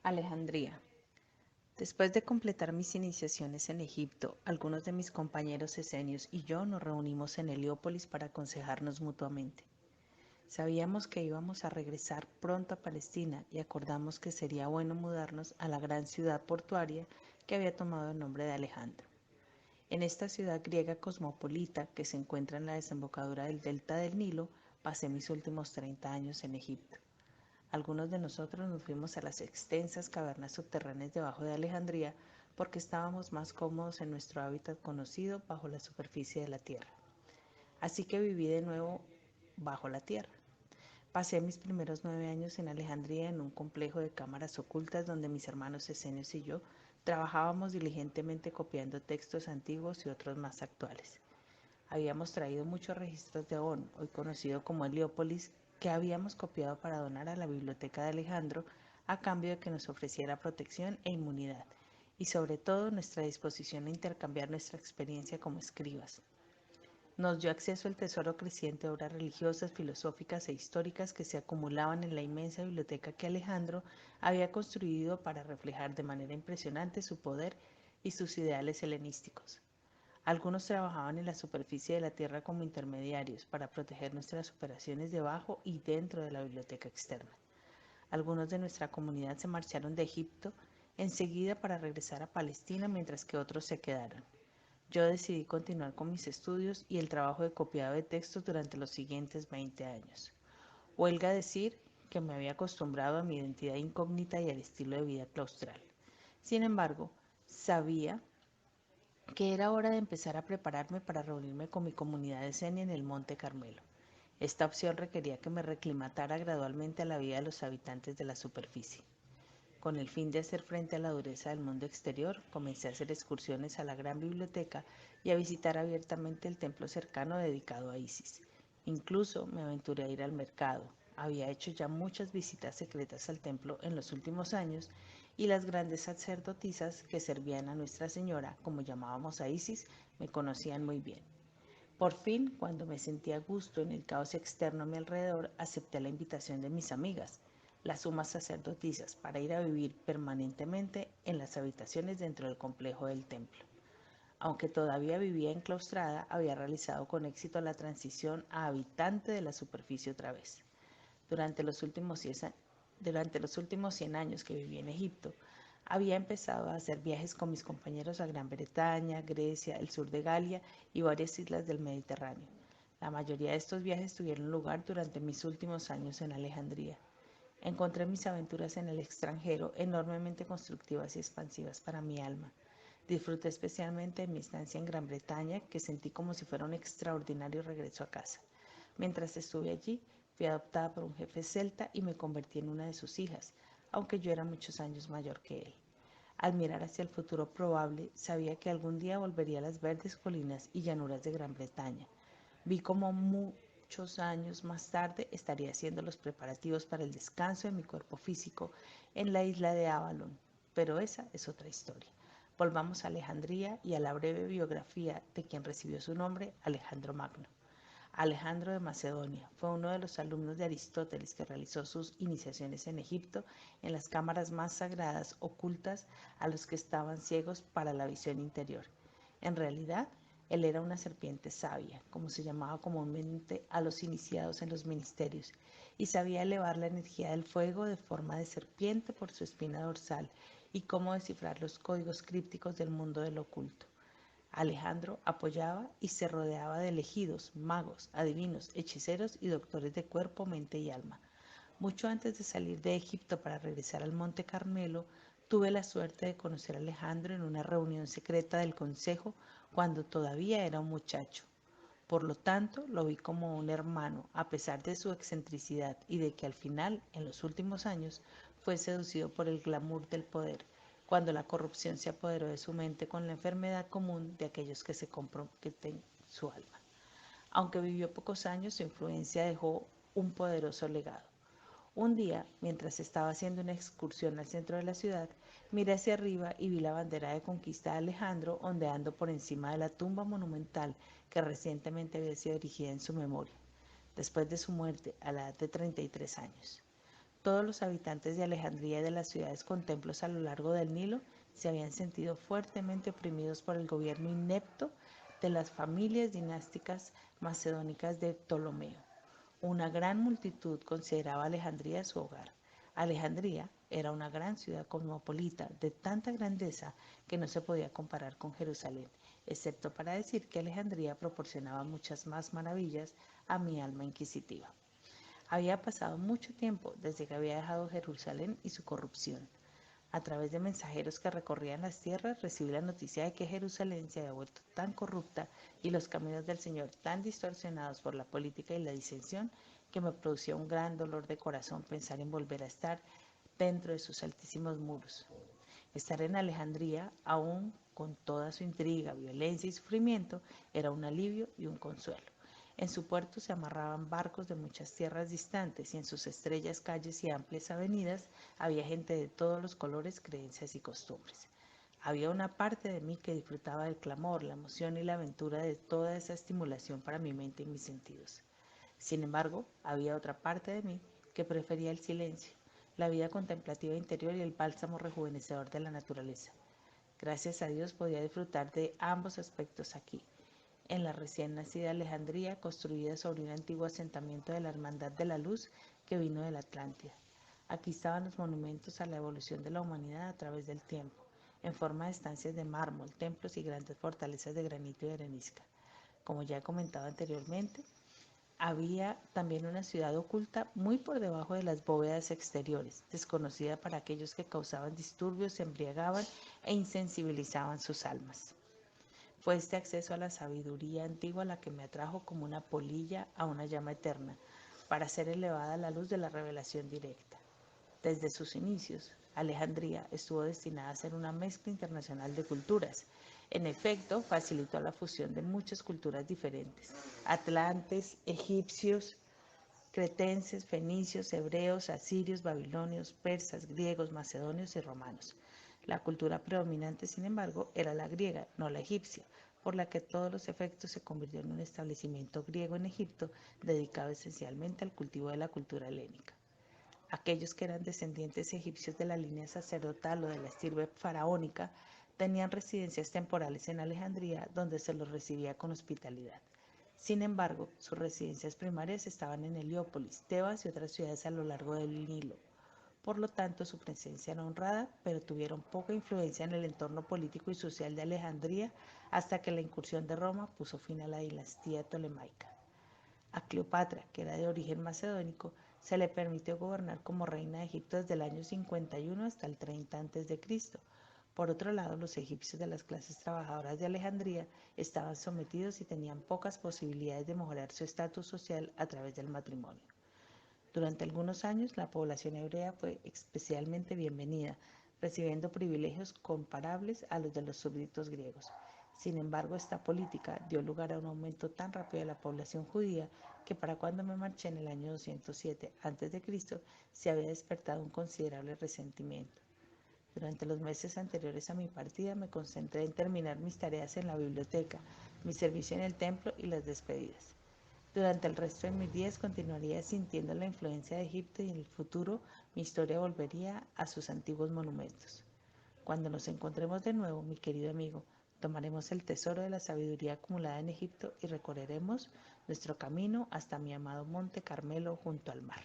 Alejandría. Después de completar mis iniciaciones en Egipto, algunos de mis compañeros esenios y yo nos reunimos en Heliópolis para aconsejarnos mutuamente. Sabíamos que íbamos a regresar pronto a Palestina y acordamos que sería bueno mudarnos a la gran ciudad portuaria que había tomado el nombre de Alejandro. En esta ciudad griega cosmopolita que se encuentra en la desembocadura del delta del Nilo, pasé mis últimos 30 años en Egipto. Algunos de nosotros nos fuimos a las extensas cavernas subterráneas debajo de Alejandría porque estábamos más cómodos en nuestro hábitat conocido bajo la superficie de la tierra. Así que viví de nuevo bajo la tierra. Pasé mis primeros 9 años en Alejandría en un complejo de cámaras ocultas donde mis hermanos esenios y yo trabajábamos diligentemente copiando textos antiguos y otros más actuales. Habíamos traído muchos registros de On, hoy conocido como Heliópolis, que habíamos copiado para donar a la biblioteca de Alejandro a cambio de que nos ofreciera protección e inmunidad, y sobre todo nuestra disposición a intercambiar nuestra experiencia como escribas. Nos dio acceso al tesoro creciente de obras religiosas, filosóficas e históricas que se acumulaban en la inmensa biblioteca que Alejandro había construido para reflejar de manera impresionante su poder y sus ideales helenísticos. Algunos trabajaban en la superficie de la tierra como intermediarios para proteger nuestras operaciones debajo y dentro de la biblioteca externa. Algunos de nuestra comunidad se marcharon de Egipto enseguida para regresar a Palestina mientras que otros se quedaron. Yo decidí continuar con mis estudios y el trabajo de copiado de textos durante los siguientes 20 años. Huelga decir que me había acostumbrado a mi identidad incógnita y al estilo de vida claustral. Sin embargo, sabía que era hora de empezar a prepararme para reunirme con mi comunidad de Senia en el Monte Carmelo. Esta opción requería que me reclimatara gradualmente a la vida de los habitantes de la superficie. Con el fin de hacer frente a la dureza del mundo exterior, comencé a hacer excursiones a la gran biblioteca y a visitar abiertamente el templo cercano dedicado a Isis. Incluso me aventuré a ir al mercado. Había hecho ya muchas visitas secretas al templo en los últimos años y las grandes sacerdotisas que servían a Nuestra Señora, como llamábamos a Isis, me conocían muy bien. Por fin, cuando me sentí a gusto en el caos externo a mi alrededor, acepté la invitación de mis amigas, las sumas sacerdotisas, para ir a vivir permanentemente en las habitaciones dentro del complejo del templo. Aunque todavía vivía enclaustrada, había realizado con éxito la transición a habitante de la superficie otra vez. Durante los últimos 100 años que viví en Egipto, había empezado a hacer viajes con mis compañeros a Gran Bretaña, Grecia, el sur de Galia y varias islas del Mediterráneo. La mayoría de estos viajes tuvieron lugar durante mis últimos años en Alejandría. Encontré mis aventuras en el extranjero enormemente constructivas y expansivas para mi alma. Disfruté especialmente de mi estancia en Gran Bretaña, que sentí como si fuera un extraordinario regreso a casa. Mientras estuve allí, fui adoptada por un jefe celta y me convertí en una de sus hijas, aunque yo era muchos años mayor que él. Al mirar hacia el futuro probable, sabía que algún día volvería a las verdes colinas y llanuras de Gran Bretaña. Vi como muchos años más tarde estaría haciendo los preparativos para el descanso de mi cuerpo físico en la isla de Avalon, pero esa es otra historia. Volvamos a Alejandría y a la breve biografía de quien recibió su nombre, Alejandro Magno. Alejandro de Macedonia fue uno de los alumnos de Aristóteles que realizó sus iniciaciones en Egipto en las cámaras más sagradas ocultas a los que estaban ciegos para la visión interior. En realidad, él era una serpiente sabia, como se llamaba comúnmente a los iniciados en los ministerios, y sabía elevar la energía del fuego de forma de serpiente por su espina dorsal y cómo descifrar los códigos crípticos del mundo del oculto. Alejandro apoyaba y se rodeaba de elegidos, magos, adivinos, hechiceros y doctores de cuerpo, mente y alma. Mucho antes de salir de Egipto para regresar al Monte Carmelo, tuve la suerte de conocer a Alejandro en una reunión secreta del consejo cuando todavía era un muchacho. Por lo tanto, lo vi como un hermano, a pesar de su excentricidad y de que al final, en los últimos años, fue seducido por el glamour del poder, cuando la corrupción se apoderó de su mente con la enfermedad común de aquellos que se comprometen su alma. Aunque vivió pocos años, su influencia dejó un poderoso legado. Un día, mientras estaba haciendo una excursión al centro de la ciudad, miré hacia arriba y vi la bandera de conquista de Alejandro ondeando por encima de la tumba monumental que recientemente había sido erigida en su memoria, después de su muerte a la edad de 33 años. Todos los habitantes de Alejandría y de las ciudades con templos a lo largo del Nilo se habían sentido fuertemente oprimidos por el gobierno inepto de las familias dinásticas macedónicas de Ptolomeo. Una gran multitud consideraba Alejandría su hogar. Alejandría era una gran ciudad cosmopolita de tanta grandeza que no se podía comparar con Jerusalén, excepto para decir que Alejandría proporcionaba muchas más maravillas a mi alma inquisitiva. Había pasado mucho tiempo desde que había dejado Jerusalén y su corrupción. A través de mensajeros que recorrían las tierras, recibí la noticia de que Jerusalén se había vuelto tan corrupta y los caminos del Señor tan distorsionados por la política y la disensión que me producía un gran dolor de corazón pensar en volver a estar dentro de sus altísimos muros. Estar en Alejandría, aún con toda su intriga, violencia y sufrimiento, era un alivio y un consuelo. En su puerto se amarraban barcos de muchas tierras distantes y en sus estrechas calles y amplias avenidas había gente de todos los colores, creencias y costumbres. Había una parte de mí que disfrutaba del clamor, la emoción y la aventura de toda esa estimulación para mi mente y mis sentidos. Sin embargo, había otra parte de mí que prefería el silencio, la vida contemplativa interior y el bálsamo rejuvenecedor de la naturaleza. Gracias a Dios podía disfrutar de ambos aspectos aquí, en la recién nacida Alejandría, construida sobre un antiguo asentamiento de la Hermandad de la Luz que vino de la Atlántida. Aquí estaban los monumentos a la evolución de la humanidad a través del tiempo, en forma de estancias de mármol, templos y grandes fortalezas de granito y arenisca. Como ya he comentado anteriormente, había también una ciudad oculta muy por debajo de las bóvedas exteriores, desconocida para aquellos que causaban disturbios, se embriagaban e insensibilizaban sus almas. Fue este acceso a la sabiduría antigua la que me atrajo como una polilla a una llama eterna, para ser elevada a la luz de la revelación directa. Desde sus inicios, Alejandría estuvo destinada a ser una mezcla internacional de culturas. En efecto, facilitó la fusión de muchas culturas diferentes: atlantes, egipcios, cretenses, fenicios, hebreos, asirios, babilonios, persas, griegos, macedonios y romanos. La cultura predominante, sin embargo, era la griega, no la egipcia, por la que todos los efectos se convirtió en un establecimiento griego en Egipto dedicado esencialmente al cultivo de la cultura helénica. Aquellos que eran descendientes egipcios de la línea sacerdotal o de la estirpe faraónica tenían residencias temporales en Alejandría, donde se los recibía con hospitalidad. Sin embargo, sus residencias primarias estaban en Heliópolis, Tebas y otras ciudades a lo largo del Nilo. Por lo tanto, su presencia era honrada, pero tuvieron poca influencia en el entorno político y social de Alejandría hasta que la incursión de Roma puso fin a la dinastía tolemaica. A Cleopatra, que era de origen macedónico, se le permitió gobernar como reina de Egipto desde el año 51 hasta el 30 a.C. Por otro lado, los egipcios de las clases trabajadoras de Alejandría estaban sometidos y tenían pocas posibilidades de mejorar su estatus social a través del matrimonio. Durante algunos años, la población hebrea fue especialmente bienvenida, recibiendo privilegios comparables a los de los súbditos griegos. Sin embargo, esta política dio lugar a un aumento tan rápido de la población judía que para cuando me marché en el año 207 a.C. se había despertado un considerable resentimiento. Durante los meses anteriores a mi partida me concentré en terminar mis tareas en la biblioteca, mi servicio en el templo y las despedidas. Durante el resto de mis días continuaría sintiendo la influencia de Egipto y en el futuro mi historia volvería a sus antiguos monumentos. Cuando nos encontremos de nuevo, mi querido amigo, tomaremos el tesoro de la sabiduría acumulada en Egipto y recorreremos nuestro camino hasta mi amado Monte Carmelo junto al mar.